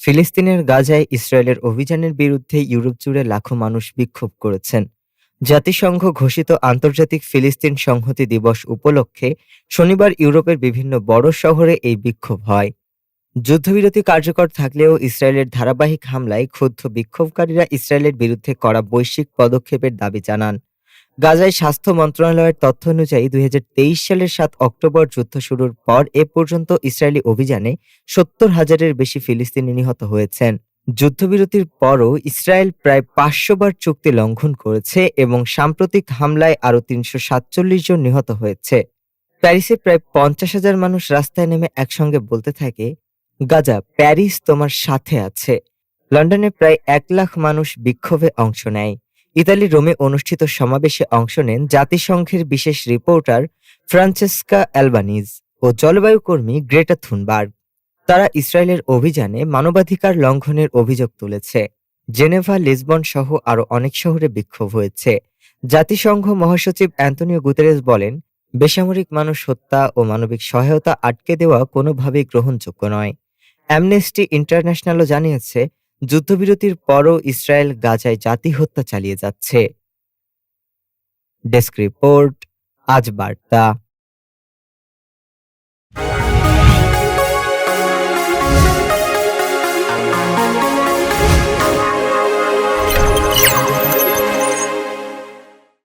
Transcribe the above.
ফিলিস্তিনের গাজায় ইসরায়েলের অভিযানের বিরুদ্ধে ইউরোপ জুড়ে লাখো মানুষ বিক্ষোভ করেছেন। জাতিসংঘ ঘোষিত আন্তর্জাতিক ফিলিস্তিন সংহতি দিবস উপলক্ষে শনিবার ইউরোপের বিভিন্ন বড় শহরে এই বিক্ষোভ হয়। যুদ্ধবিরতি কার্যকর থাকলেও ইসরায়েলের ধারাবাহিক হামলায় ক্ষুব্ধ বিক্ষোভকারীরা ইসরায়েলের বিরুদ্ধে কড়া বৈশ্বিক পদক্ষেপের দাবি জানান। গাজায় স্বাস্থ্য মন্ত্রণালয়ের তথ্য অনুযায়ী ২০২৩ সালের ৭ অক্টোবর যুদ্ধ শুরুর পর এ পর্যন্ত ইসরায়েলি অভিযানে ৭০,০০০-এর বেশি ফিলিস্তিনি নিহত হয়েছেন। যুদ্ধবিরতির পরও ইসরায়েল প্রায় ৫০০ বার চুক্তি লঙ্ঘন করেছে এবং সাম্প্রতিক হামলায় আরও ৩৪৭ জন নিহত হয়েছে। প্যারিসে প্রায় ৫০,০০০ মানুষ রাস্তায় নেমে একসঙ্গে বলতে থাকে, গাজা, প্যারিস তোমার সাথে আছে। লন্ডনে প্রায় ১ লাখ মানুষ বিক্ষোভে অংশ নেয়। ইতালির রোমে অনুষ্ঠিত সমাবেশে অংশ নেন জাতিসংঘের বিশেষ রিপোর্টার ফ্রান্সেস্কা অ্যালবানিজ ও জলবায়ু কর্মী গ্রেটা থুনবার্গ। তারা ইসরায়েলের অভিযানে মানবাধিকার লঙ্ঘনের অভিযোগ তুলেছে। জেনেভা, লিসবন সহ আরও অনেক শহরে বিক্ষোভ হয়েছে। জাতিসংঘ মহাসচিব অ্যান্তোনিও গুতেরেস বলেন, বেসামরিক মানুষ হত্যা ও মানবিক সহায়তা আটকে দেওয়া কোনোভাবেই গ্রহণযোগ্য নয়। অ্যামনেস্টি ইন্টারন্যাশনালও জানিয়েছে, যুদ্ধবিরতির পরও ইসরায়েল গাজায় জাতি হত্যা চালিয়ে যাচ্ছে। ডেস্ক রিপোর্ট, আজ বার্তা।